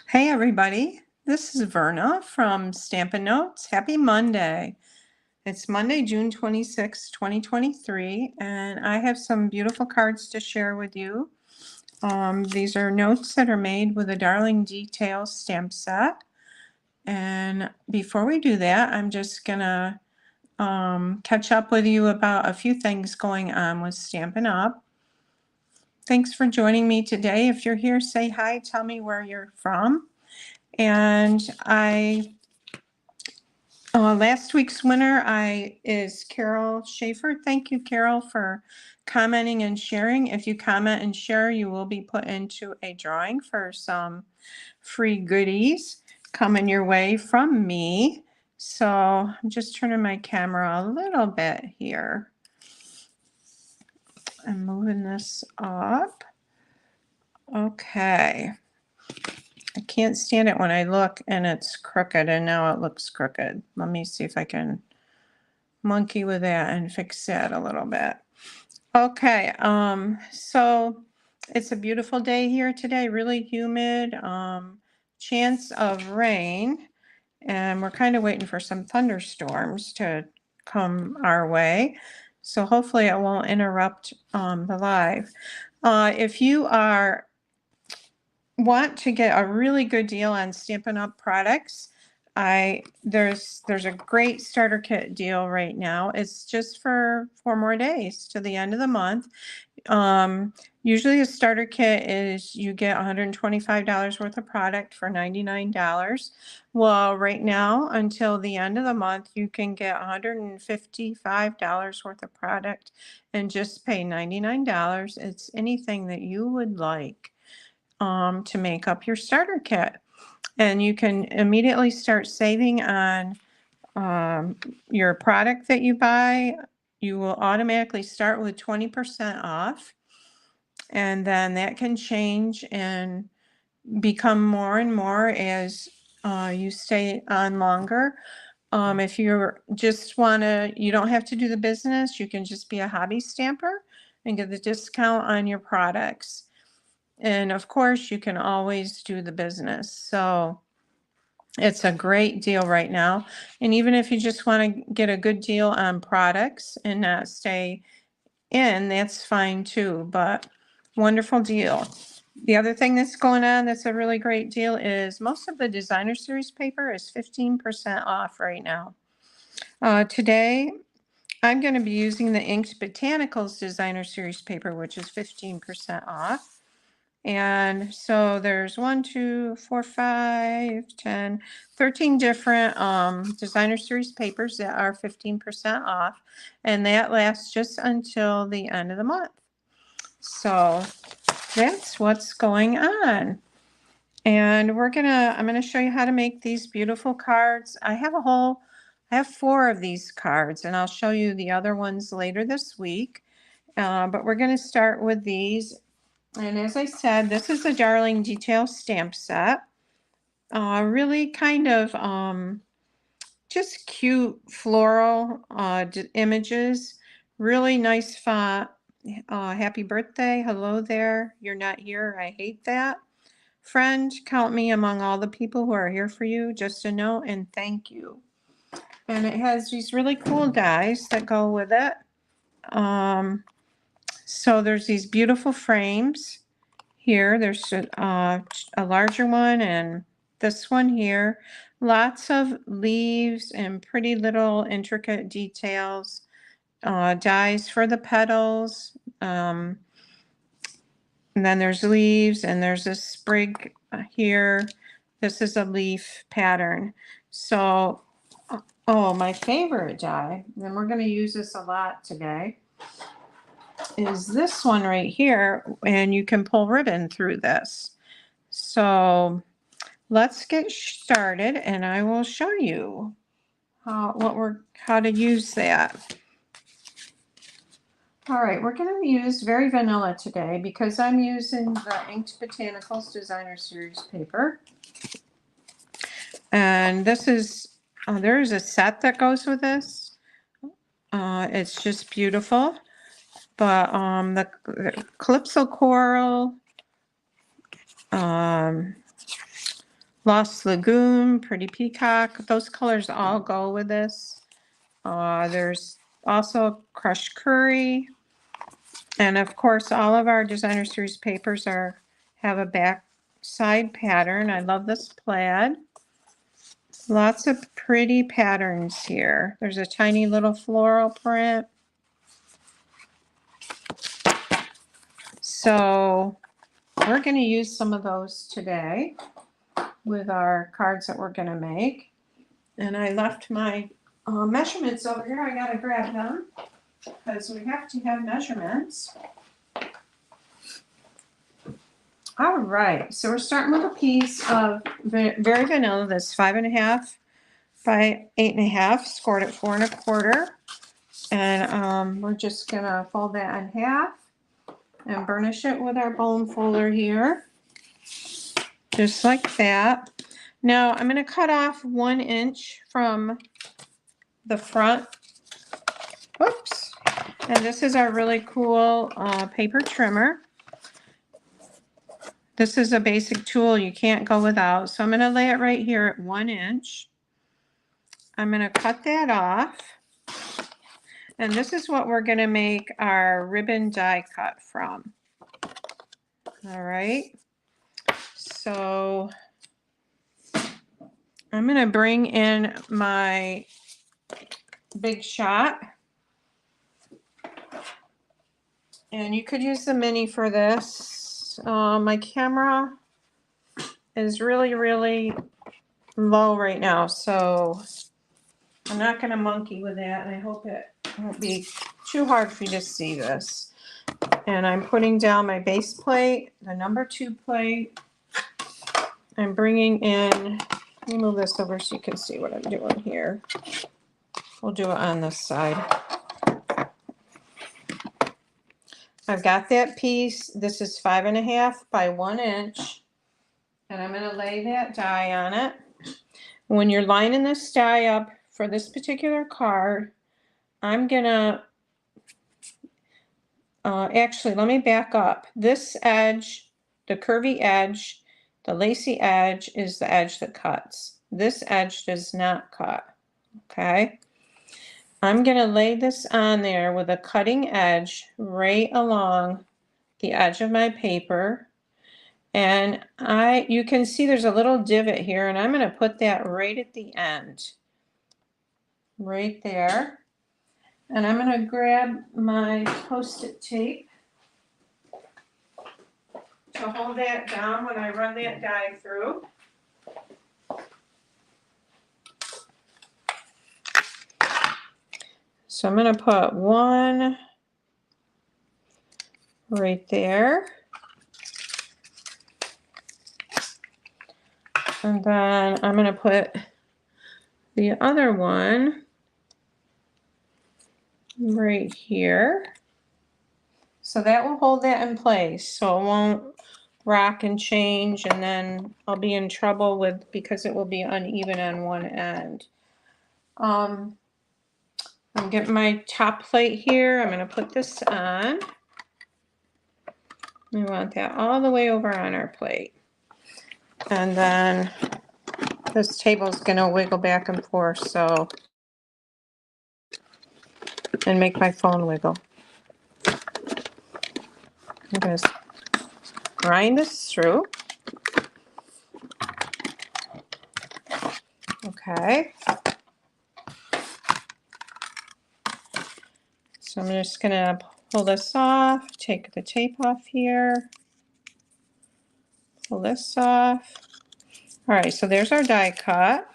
Hey everybody, this is Verna from StampinNotes. Happy Monday. It's Monday, June 26, 2023, and I have some beautiful cards to share with you. These are notes that are made with a Darling Details stamp set. And before we do that, I'm just gonna catch up with you about a few things going on with Stampin' Up. Thanks for joining me today. If you're here, say hi, tell me where you're from. And last week's winner is Carol Schaefer. Thank you, Carol, for commenting and sharing. If you comment and share, you will be put into a drawing for some free goodies coming your way from me. So I'm just turning my camera a little bit here. I'm moving this up. Okay. I can't stand it when I look and it's crooked, and now it looks crooked. Let me see if I can monkey with that and fix that a little bit. Okay, so it's a beautiful day here today, really humid, chance of rain, and we're kind of waiting for some thunderstorms to come our way. So hopefully it won't interrupt the live. If you want to get a really good deal on Stampin' Up! Products, there's a great starter kit deal right now. It's just for 4 more days to the end of the month. Usually a starter kit is you get $125 worth of product for $99. Well, right now until the end of the month, you can get $155 worth of product and just pay $99. It's anything that you would like to make up your starter kit. And you can immediately start saving on your product that you buy. You will automatically start with 20% off. And then that can change and become more and more as you stay on longer. If you're just you don't have to do the business, you can just be a hobby stamper and get the discount on your products. And of course, you can always do the business. So it's a great deal right now. And even if you just want to get a good deal on products and not stay in, that's fine too. But wonderful deal. The other thing that's going on that's a really great deal is most of the designer series paper is 15% off right now. Today, I'm going to be using the Inked Botanicals designer series paper, which is 15% off. And so there's 1, 2, 4, 5, 10, 13 different designer series papers that are 15% off. And that lasts just until the end of the month. So that's what's going on. And I'm gonna show you how to make these beautiful cards. I have 4 of these cards, and I'll show you the other ones later this week. But we're gonna start with these. And as I said, this is a Darling Detail stamp set. Really kind of just cute floral images. Really nice font. Happy birthday. Hello there. You're not here. I hate that. Friend, count me among all the people who are here for you. Just a note and thank you. And it has these really cool dies that go with it. So there's these beautiful frames. Here, there's a larger one and this one here. Lots of leaves and pretty little intricate details. Dies for the petals. And then there's leaves and there's a sprig here. This is a leaf pattern. So, oh, my favorite die, and we're going to use this a lot today, is this one right here, and you can pull ribbon through this. So let's get started and I will show you how to use that. All right, we're going to use very vanilla today because I'm using the Inked Botanicals Designer Series paper. And this is, there's a set that goes with this. It's just beautiful. But the Calypso Coral, Lost Lagoon, Pretty Peacock. Those colors all go with this. There's also Crushed Curry. And of course, all of our Designer Series papers have a back side pattern. I love this plaid. Lots of pretty patterns here. There's a tiny little floral print. So we're going to use some of those today with our cards that we're going to make. And I left my measurements over here. I got to grab them because we have to have measurements. All right, so we're starting with a piece of very vanilla that's 5.5 by 8.5, scored at 4 1/4. And we're just gonna fold that in half and burnish it with our bone folder here, just like that. Now I'm gonna cut off 1 inch from the front. Whoops. And this is our really cool paper trimmer. This is a basic tool you can't go without. So I'm going to lay it right here at 1 inch. I'm going to cut that off. And this is what we're going to make our ribbon die cut from. All right. So I'm going to bring in my Big Shot. And you could use the mini for this. My camera is really low right now, so I'm not going to monkey with that, and I hope it won't be too hard for you to see this. And I'm putting down my base plate, the number 2 plate. I'm bringing in, let me move this over so you can see what I'm doing here. We'll do it on this side. I've got that piece. This is 5.5 by 1 inch. And I'm going to lay that die on it. When you're lining this die up for this particular card, I'm going to, actually, let me back up. This edge, the curvy edge, the lacy edge is the edge that cuts. This edge does not cut, okay? I'm going to lay this on there with a cutting edge right along the edge of my paper. And you can see there's a little divot here, and I'm going to put that right at the end. Right there. And I'm going to grab my Post-it tape to hold that down when I run that die through. So I'm going to put 1 right there. And then I'm going to put the other one right here. So that will hold that in place so it won't rock and change, and then I'll be in trouble because it will be uneven on one end. I'm getting my top plate here. I'm going to put this on. We want that all the way over on our plate. And then this table is going to wiggle back and forth, so, and make my phone wiggle. I'm going to grind this through. Okay. So I'm just going to pull this off, take the tape off here, pull this off. All right, so there's our die cut.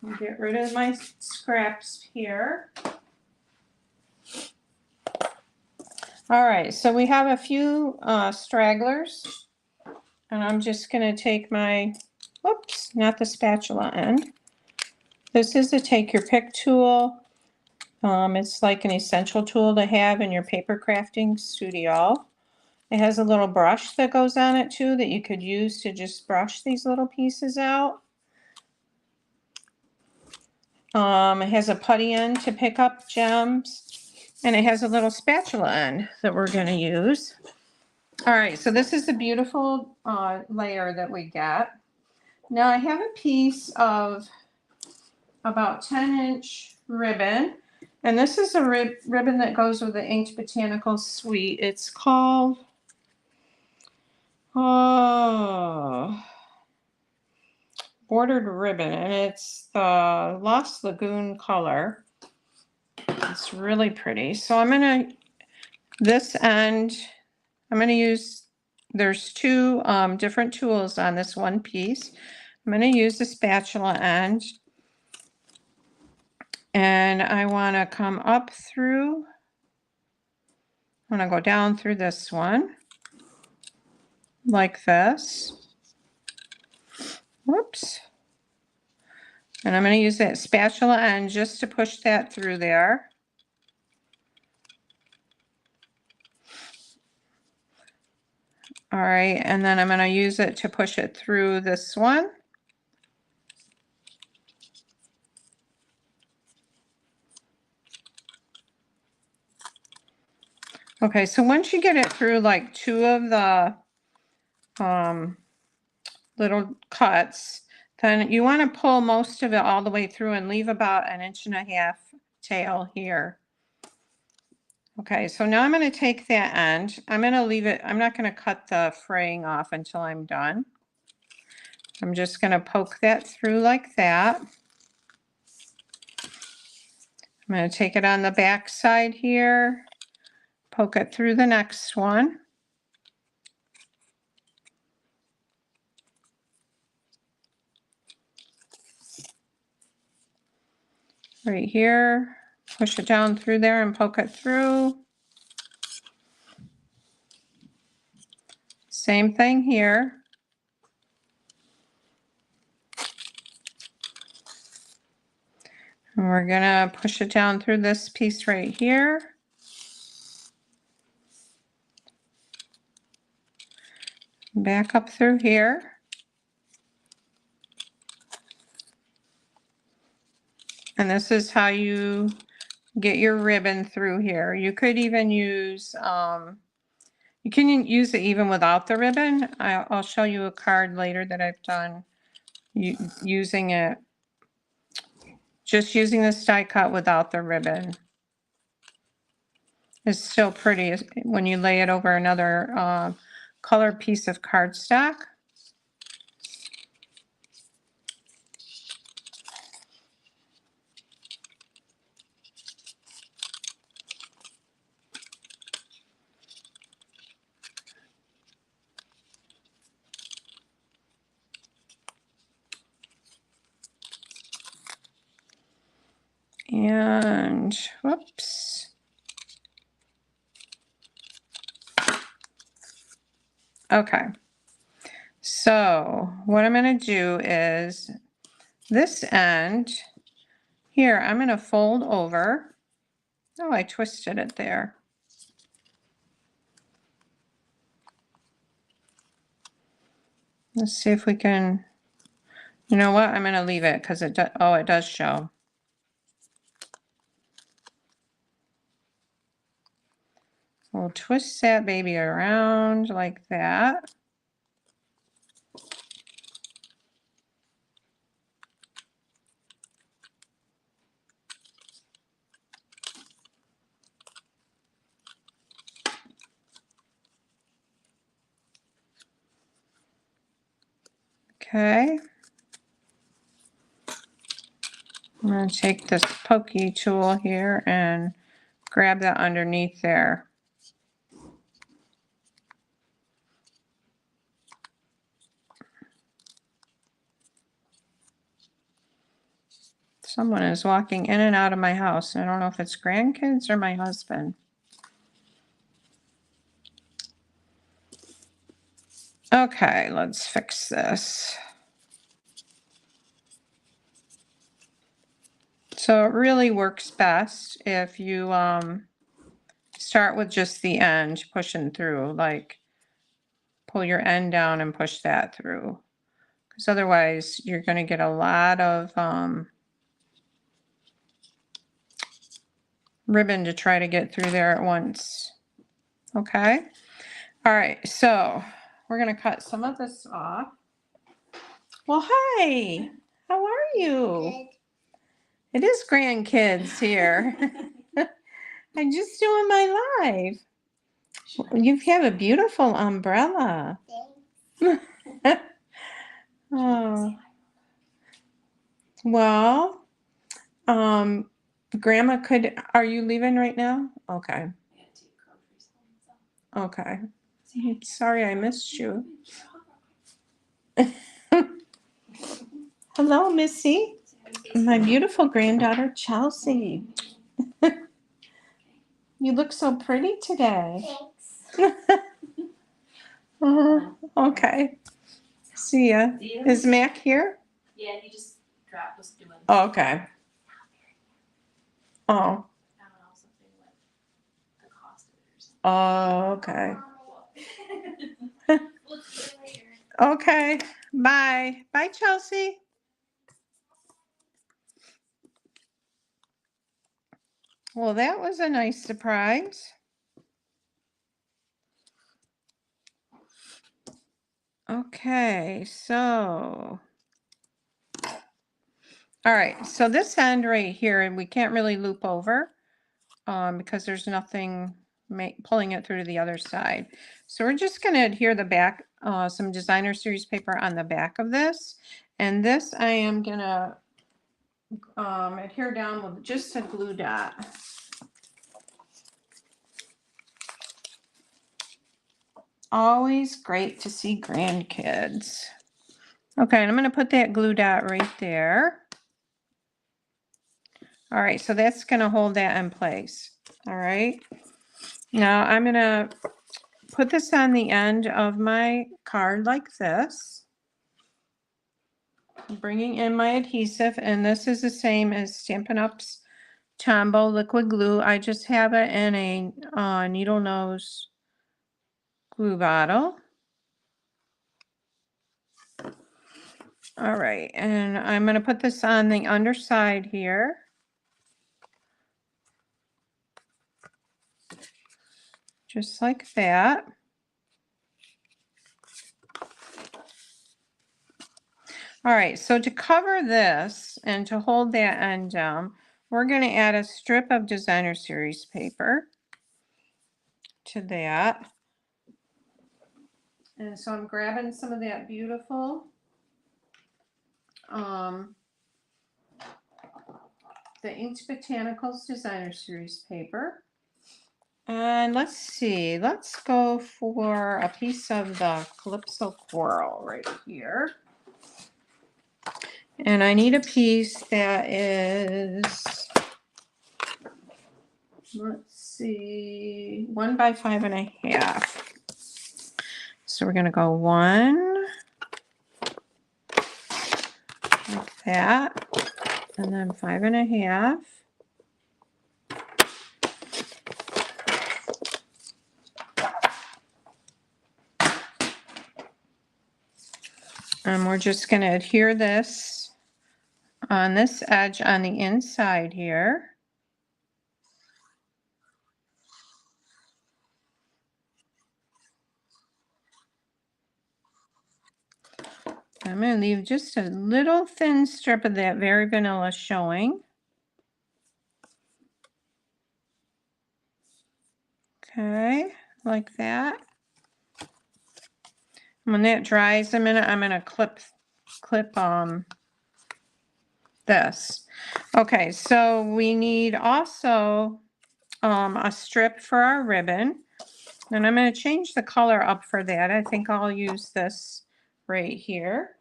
I'll get rid of my scraps here. All right, so we have a few stragglers, and I'm just going to take my, whoops, not the spatula end. This is the Take Your Pick tool. It's like an essential tool to have in your paper crafting studio. It has a little brush that goes on it too that you could use to just brush these little pieces out. It has a putty end to pick up gems, and it has a little spatula end that we're going to use. All right, so this is a beautiful layer that we get. Now I have a piece of about 10-inch ribbon, and this is a ribbon that goes with the Inked Botanicals suite. It's called, bordered ribbon, and it's the Lost Lagoon color. It's really pretty. So I'm gonna, this end, I'm gonna use, there's two different tools on this one piece. I'm gonna use the spatula end, and I wanna come up through, I'm gonna go down through this one, like this. Whoops. And I'm gonna use that spatula end just to push that through there. All right, and then I'm going to use it to push it through this one. Okay, so once you get it through like two of the little cuts, then you want to pull most of it all the way through and leave about 1.5 inches tail here. Okay, so now I'm going to take that end. I'm going to leave it, I'm not going to cut the fraying off until I'm done. I'm just going to poke that through like that. I'm going to take it on the back side here, poke it through the next one. Right here, push it down through there and poke it through. Same thing here. And we're gonna push it down through this piece right here. Back up through here. And this is how you get your ribbon through here. You could even use, you can use it even without the ribbon. I'll show you a card later that I've done using it, just using this die cut without the ribbon. It's still pretty when you lay it over another colored piece of cardstock. And whoops. Okay. So what I'm going to do is this end here, I'm going to fold over. Oh, I twisted it there. Let's see if we can, you know what? I'm going to leave it because it does, oh, it does show. We'll twist that baby around like that. Okay. I'm going to take this pokey tool here and grab that underneath there. Someone is walking in and out of my house. I don't know if it's grandkids or my husband. Okay, let's fix this. So it really works best if you start with just the end pushing through, like pull your end down and push that through. Because otherwise you're going to get a lot of ribbon to try to get through there at once. Okay, All right, so we're gonna cut some of this off. Well, hi. How are you? Good. It is grandkids here. I'm just doing my live. You have a beautiful umbrella. Thanks. Oh, well, Grandma are you leaving right now? Okay. Okay. Sorry I missed you. Hello, Missy. My beautiful granddaughter, Chelsea. You look so pretty today. Thanks. Okay. See ya. Is Mac here? Yeah, he just dropped us doing. Oh, okay. Oh. I don't know, something like the cost of it or something. Oh, okay. We'll see you later. Okay. Bye. Bye, Chelsea. Well, that was a nice surprise. Okay, so. All right, so this end right here, and we can't really loop over because there's nothing pulling it through to the other side. So we're just going to adhere the back, some designer series paper on the back of this. And this I am going to adhere down with just a glue dot. Always great to see grandkids. Okay, and I'm going to put that glue dot right there. All right, so that's going to hold that in place. All right. Now I'm going to put this on the end of my card like this. I'm bringing in my adhesive, and this is the same as Stampin' Up's Tombow liquid glue. I just have it in a needle nose glue bottle. All right, and I'm going to put this on the underside here. Just like that. All right, so to cover this and to hold that end down, we're going to add a strip of designer series paper to that. And so I'm grabbing some of that beautiful the Inked Botanicals designer series paper. And let's see, let's go for a piece of the Calypso Coral right here. And I need a piece that is, let's see, 1 by 5.5. So we're gonna go 1, like that, and then 5.5. And we're just going to adhere this on this edge on the inside here. I'm going to leave just a little thin strip of that very vanilla showing. Okay, like that. When that dries a minute, I'm going to clip this. Okay, so we need also a strip for our ribbon. And I'm going to change the color up for that. I think I'll use this right here.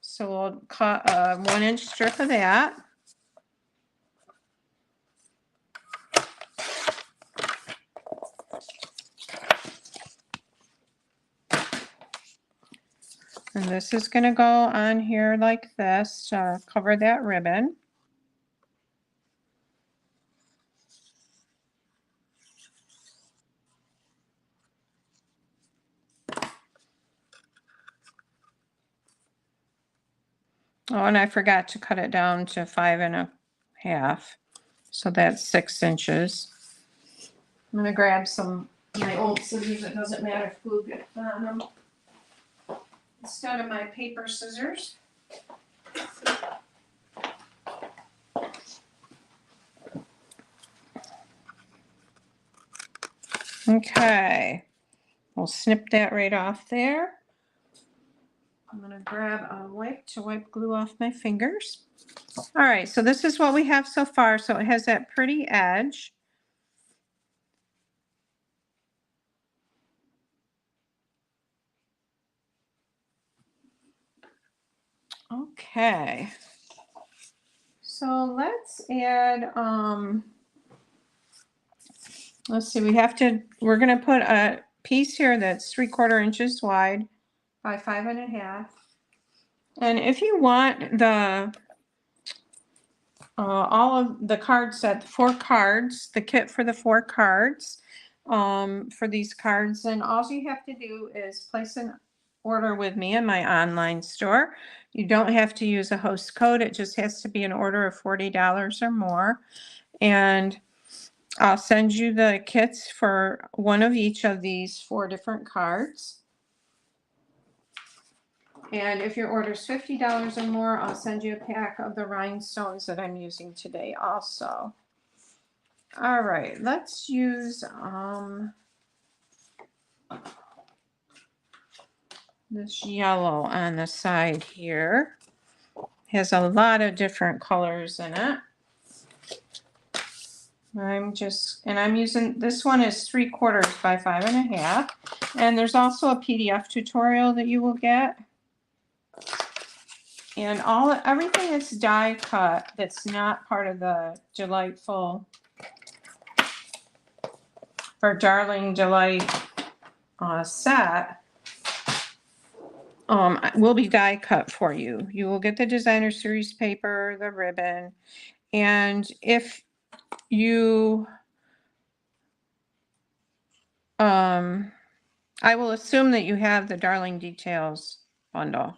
So we'll cut a 1-inch strip of that. And this is going to go on here like this to cover that ribbon. Oh, and I forgot to cut it down to 5.5. So that's 6 inches. I'm going to grab some my old scissors, it doesn't matter if glue gets on them. Instead of my paper scissors. Okay, we'll snip that right off there. I'm gonna grab a wipe to wipe glue off my fingers. All right, so this is what we have so far. So it has that pretty edge. Okay. So let's add, let's see, we're gonna put a piece here that's 3/4 inches wide by 5.5. And if you want all of the card set, the 4 cards, the kit for the 4 cards, for these cards, then all you have to do is place an order with me in my online store. You don't have to use a host code. It just has to be an order of $40 or more. And I'll send you the kits for one of each of these 4 different cards. And if your order is $50 or more, I'll send you a pack of the rhinestones that I'm using today also. All right, let's use this yellow on the side here. Has a lot of different colors in it. I'm using, this one is 3/4 by 5.5. And there's also a PDF tutorial that you will get. And everything is die cut that's not part of the Delightful or Darling Delight set will be die cut for you. You will get the designer series paper, the ribbon, and if you I will assume that you have the Darling Details bundle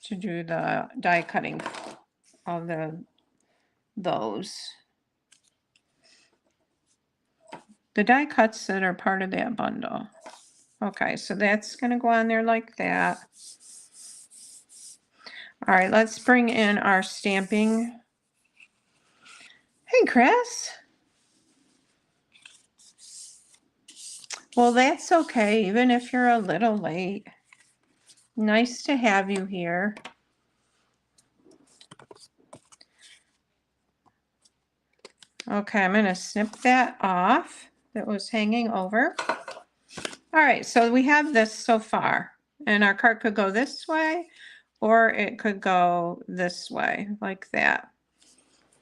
to do the die cutting of those. The die cuts that are part of that bundle. Okay, so that's going to go on there like that. All right, let's bring in our stamping. Hey, Chris. Well, that's okay, even if you're a little late. Nice to have you here. Okay, I'm going to snip that off that was hanging over. All right, so we have this so far, and our card could go this way, or it could go this way, like that.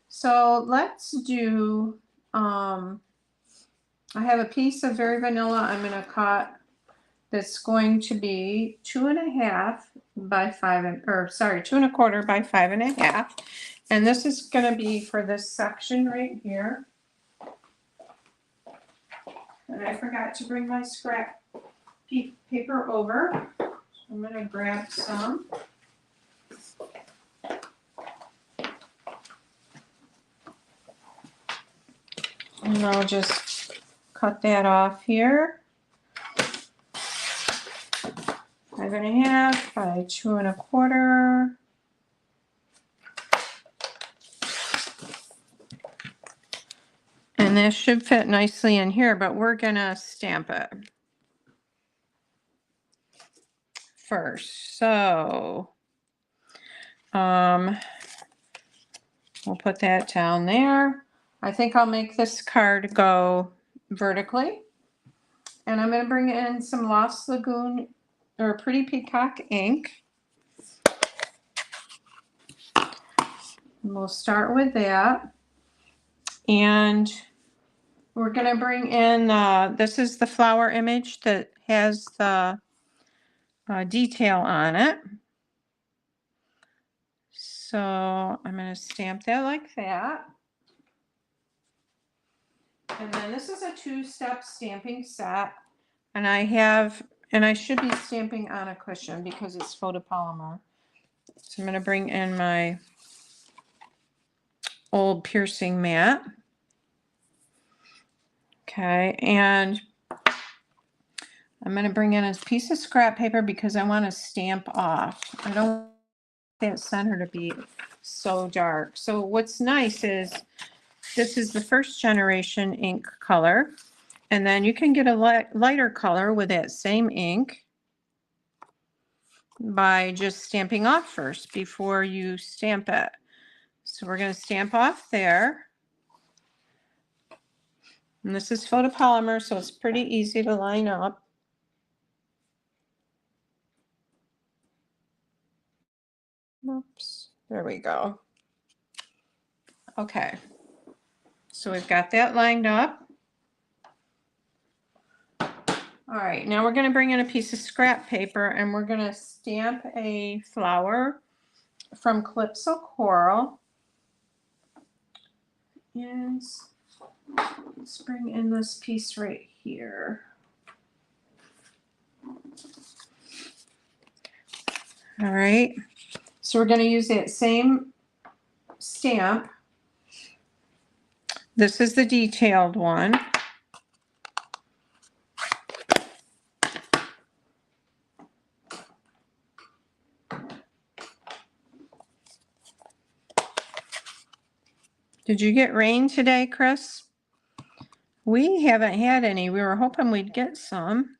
So let's do, I have a piece of Very Vanilla I'm going to cut that's going to be 2.5 by 5, or sorry, 2.25 by 5.5. And this is going to be for this section right here. And I forgot to bring my scrap paper over. I'm going to grab some. And I'll just cut that off here. 5.5 by 2.25. And this should fit nicely in here, but we're gonna stamp it first. So we'll put that down there. I think I'll make this card go vertically. And I'm gonna bring in some Lost Lagoon or Pretty Peacock ink. And we'll start with that. And we're going to bring in, this is the flower image that has the detail on it. So I'm going to stamp that like that. And then this is a 2-step stamping set. And I should be stamping on a cushion because it's photopolymer. So I'm going to bring in my old piercing mat. Okay, and I'm going to bring in a piece of scrap paper because I want to stamp off. I don't want that center to be so dark. So what's nice is this is the first generation ink color, and then you can get a lighter color with that same ink by just stamping off first before you stamp it. So we're going to stamp off there. And this is photopolymer, so it's pretty easy to line up. Oops, there we go. Okay, so we've got that lined up. All right, now we're going to bring in a piece of scrap paper and we're going to stamp a flower from Calypso Coral. And let's bring in this piece right here. All right, so we're going to use that same stamp. This is the detailed one. Did you get rain today, Chris? We haven't had any. We were hoping we'd get some.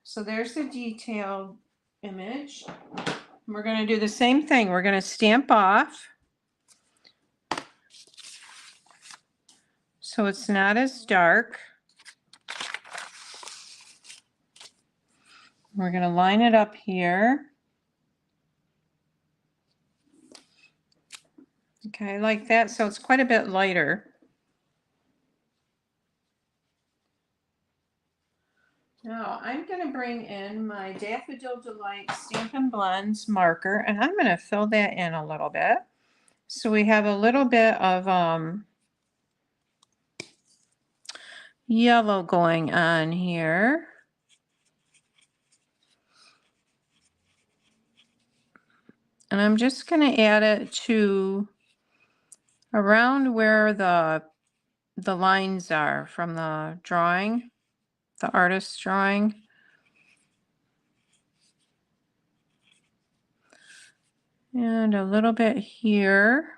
So there's the detailed image. We're going to do the same thing. We're going to stamp off so it's not as dark. We're going to line it up here. Okay, like that. So it's quite a bit lighter. Now I'm going to bring in my Daffodil Delight Stampin' Blends marker, and I'm going to fill that in a little bit. So we have a little bit of yellow going on here. And I'm just going to add it to around where the lines are from the drawing, the artist's drawing. And a little bit here.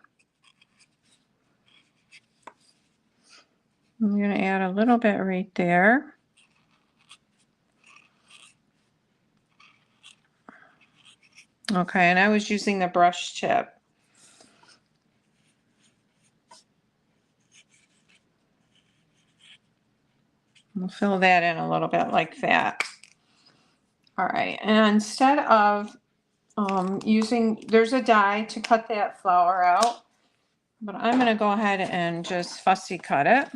I'm going to add a little bit right there. Okay, and I was using the brush tip. We'll fill that in a little bit like that. All right, and instead of there's a die to cut that flower out, but I'm going to go ahead and just fussy cut it.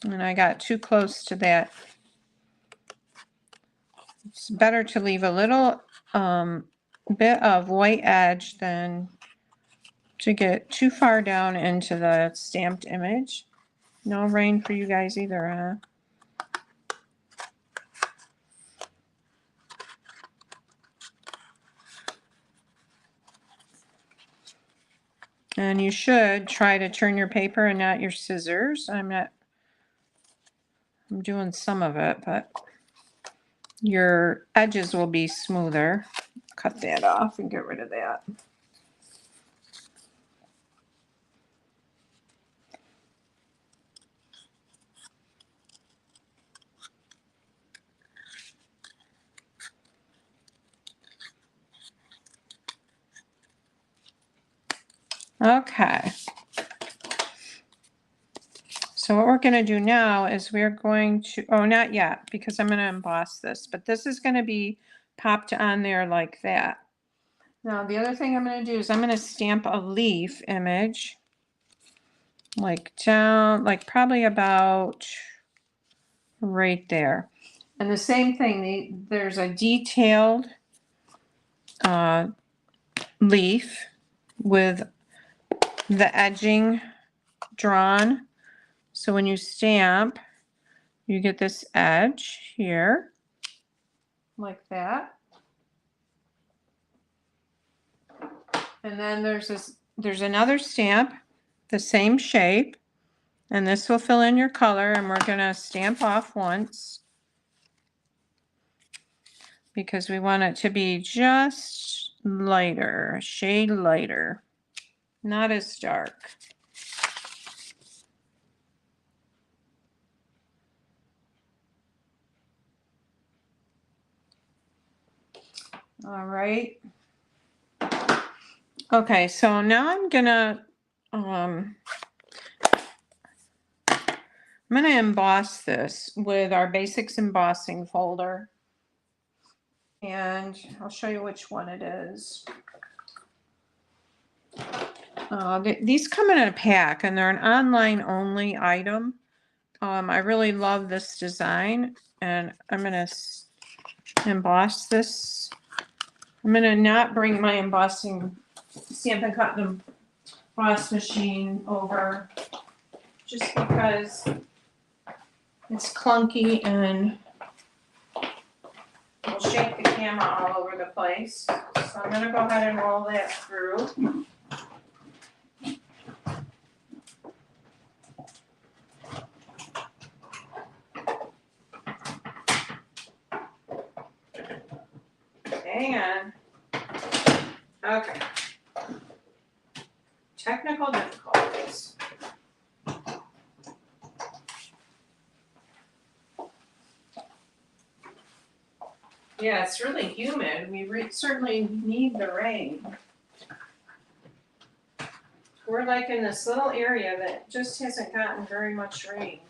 And I got too close to that. It's better to leave a little bit of white edge than to get too far down into the stamped image. No rain for you guys either, huh? And you should try to turn your paper and not your scissors. I'm doing some of it, but your edges will be smoother. Cut that off and get rid of that. Okay. So what we're going to do now is we're going to, oh, not yet, because I'm going to emboss this, but this is going to be popped on there like that. Now, the other thing I'm going to do is I'm going to stamp a leaf image, like down, like probably about right there. And the same thing, there's a detailed leaf with the edging drawn. So when you stamp, you get this edge here, like that. And then there's another stamp, the same shape, and this will fill in your color, and we're gonna stamp off once because we want it to be just lighter, a shade lighter, not as dark. All right. Okay, so now I'm gonna emboss this with our basics embossing folder. And I'll show you which one it is. These come in a pack and they're an online only item. I really love this design and I'm gonna emboss this. I'm gonna not bring my embossing Stampin' Cut and emboss machine over just because it's clunky and will shake the camera all over the place. So I'm gonna go ahead and roll that through. Hang on. Okay. Technical difficulties. Yeah, it's really humid. We certainly need the rain. We're like in this little area that just hasn't gotten very much rain.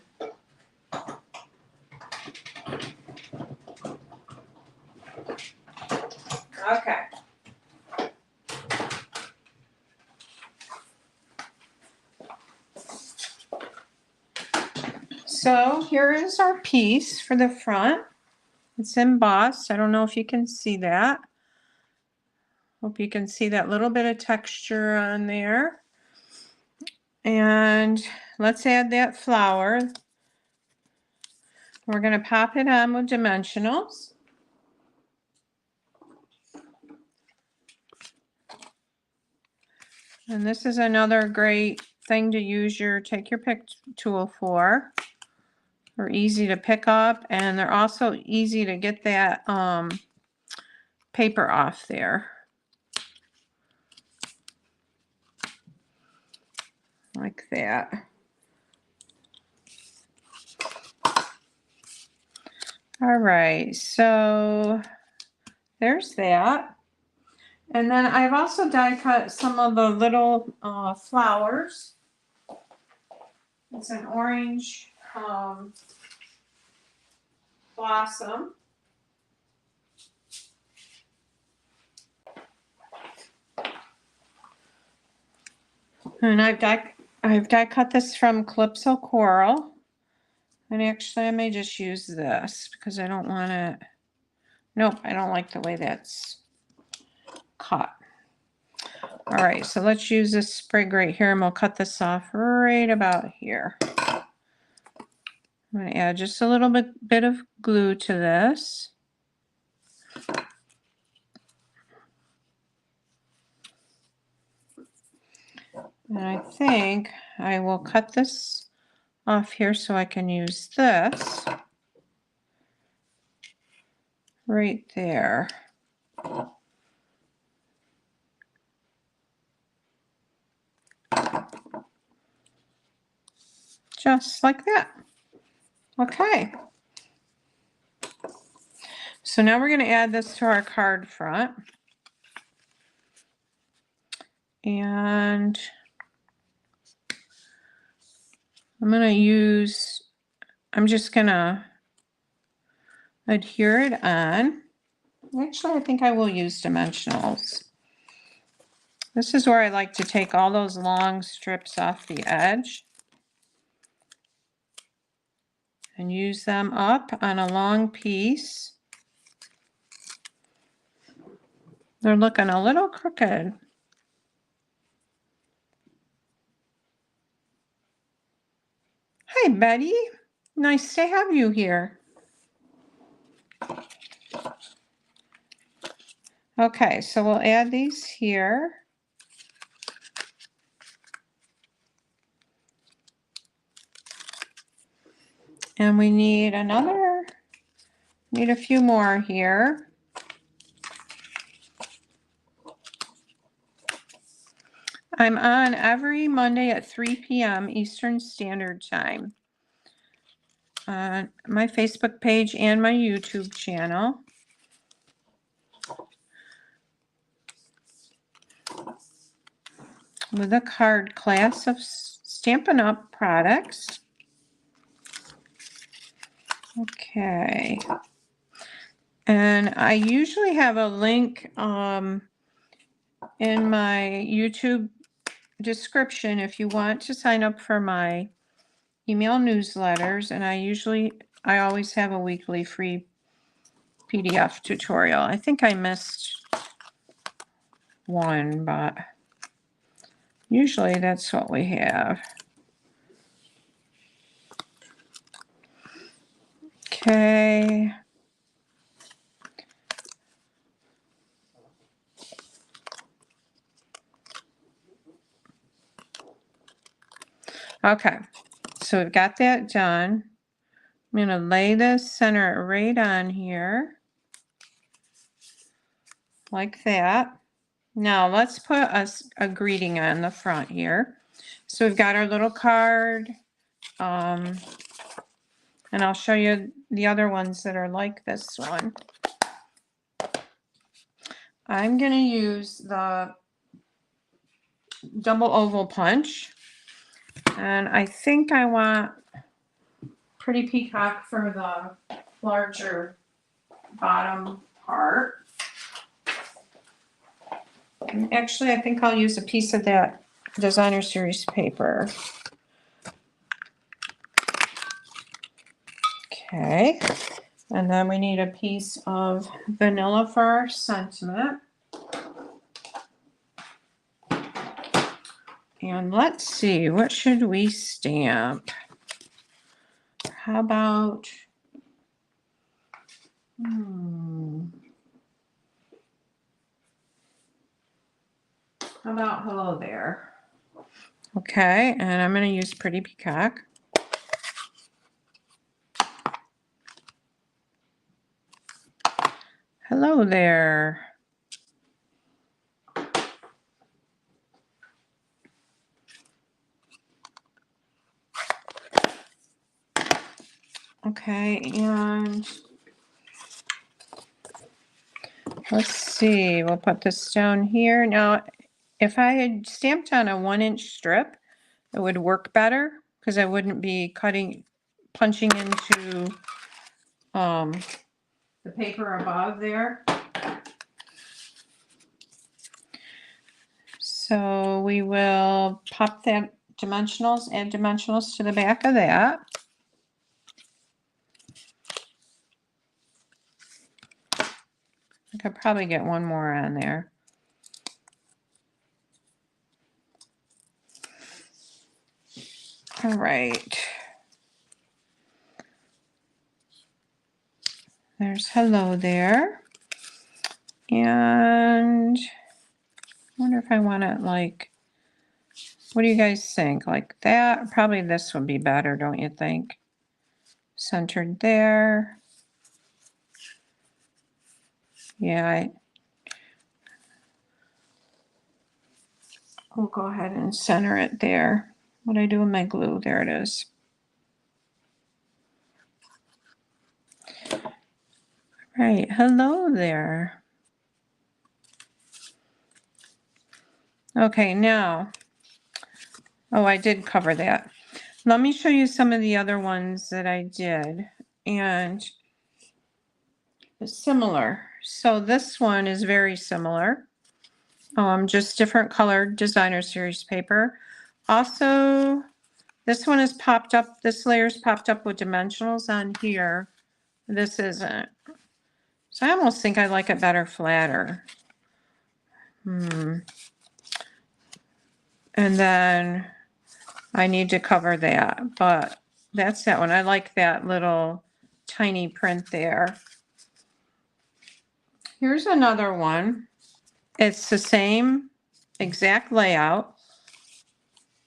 Okay. So here is our piece for the front. It's embossed. I don't know if you can see that. Hope you can see that little bit of texture on there. And let's add that flower. We're going to pop it on with dimensionals. And this is another great thing to use take your pick tool for. They're easy to pick up and they're also easy to get that paper off there. Like that. All right, so there's that. And then I've also die cut some of the little flowers. It's an orange blossom. And I've die cut this from Calypso Coral. And actually I may just use this because I don't want it. Nope, I don't like the way that's cut. All right, so let's use this sprig right here and we'll cut this off right about here. I'm going to add just a little bit of glue to this. And I think I will cut this off here so I can use this right there. Just like that. Okay. So now we're going to add this to our card front. And I'm just going to adhere it on. Actually, I think I will use dimensionals. This is where I like to take all those long strips off the edge and use them up on a long piece. They're looking a little crooked. Hi, Betty. Nice to have you here. Okay, so we'll add these here. And we need need a few more here. I'm on every Monday at 3 p.m. Eastern Standard Time on my Facebook page and my YouTube channel. With a card class of Stampin' Up! Products. Okay. And I usually have a link in my YouTube description if you want to sign up for my email newsletters. And I always have a weekly free PDF tutorial. I think I missed one, but usually that's what we have. Okay. Okay, so we've got that done. I'm going to lay this, center it right on here, like that. Now let's put a greeting on the front here. So we've got our little card, and I'll show you the other ones that are like this one. I'm going to use the double oval punch, and I think I want Pretty Peacock for the larger bottom part. And actually, I think I'll use a piece of that designer series paper. Okay, and then we need a piece of vanilla for our sentiment. And let's see, what should we stamp? How about, how about hello there? Okay, and I'm going to use Pretty Peacock. Hello there. Okay, and let's see, we'll put this down here. Now, if I had stamped on a 1-inch strip, it would work better because I wouldn't be punching into the paper above there. So we will pop that dimensionals, add dimensionals to the back of that. I could probably get one more on there. All right. There's hello there. And I wonder if I want it like, what do you guys think? Like that? Probably this would be better, don't you think? Centered there. Yeah, we'll go ahead and center it there. What do I do with my glue? There it is. Right, hello there. Okay, now, oh, I did cover that. Let me show you some of the other ones that I did, and it's similar. So this one is very similar, just different colored designer series paper. Also, this one is popped up, this layer's popped up with dimensionals on here. This isn't. So I almost think I like it better flatter. And then I need to cover that, but that's that one. I like that little tiny print there. Here's another one. It's the same exact layout,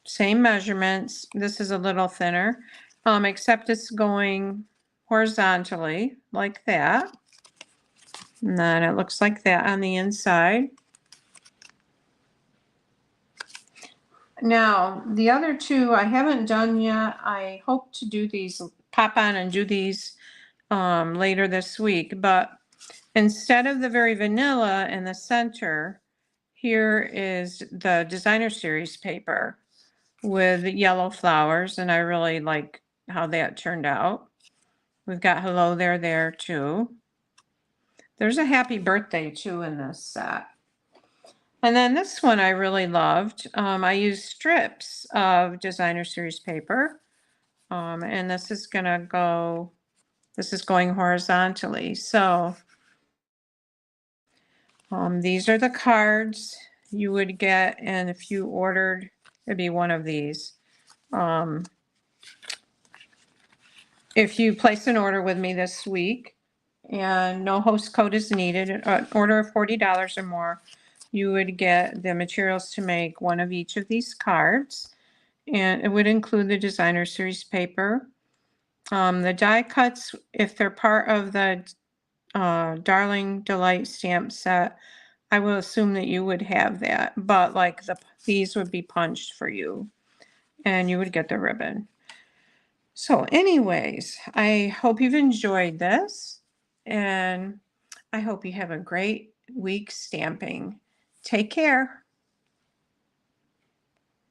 same measurements. This is a little thinner. except it's going horizontally like that. And then it looks like that on the inside. Now, the other two I haven't done yet. I hope to do these, pop on and do these later this week. But instead of the very vanilla in the center, here is the designer series paper with yellow flowers. And I really like how that turned out. We've got hello there too. There's a happy birthday too in this set. And then this one I really loved. I used strips of designer series paper. And this is going horizontally. So these are the cards you would get. And if you ordered, it'd be one of these. If you place an order with me this week and no host code is needed, an order of $40 or more, you would get the materials to make one of each of these cards. And it would include the designer series paper. The die cuts, if they're part of the Darling Delight stamp set, I will assume that you would have that. But like these would be punched for you. And you would get the ribbon. So anyways, I hope you've enjoyed this. And I hope you have a great week stamping. Take care.